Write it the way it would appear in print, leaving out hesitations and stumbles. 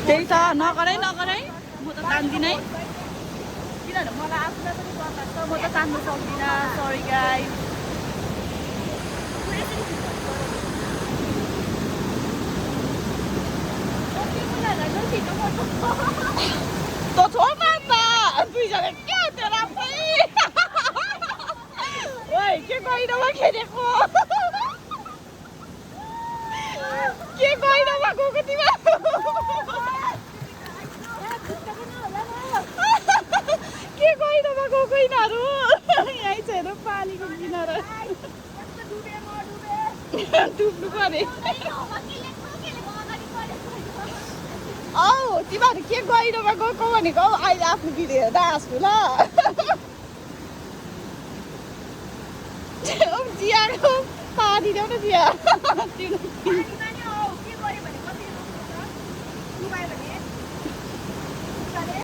त्यही त नगरै नगरै म त तान्दिनँ है किनभने मलाई आफूलाई पनि डर लाग्छ म त तान्नु सक्दिनँ सरी गाइस त छोड न त दुईजना के त्यो राम्रै ओइ के गहिरोमा खेलेको के गहिरोमा गएको तिमी के गहिरोमा गएको यिनीहरू यहीँ छ हेर पानीको किनारा डुब्नु पऱ्यो औ तिमीहरू के गहिरोमा गएको भनेको हौ अहिले आफ्नो भिडियो हेर्दा हाँस्नु ल जियाको पानी ल्याउ न जिया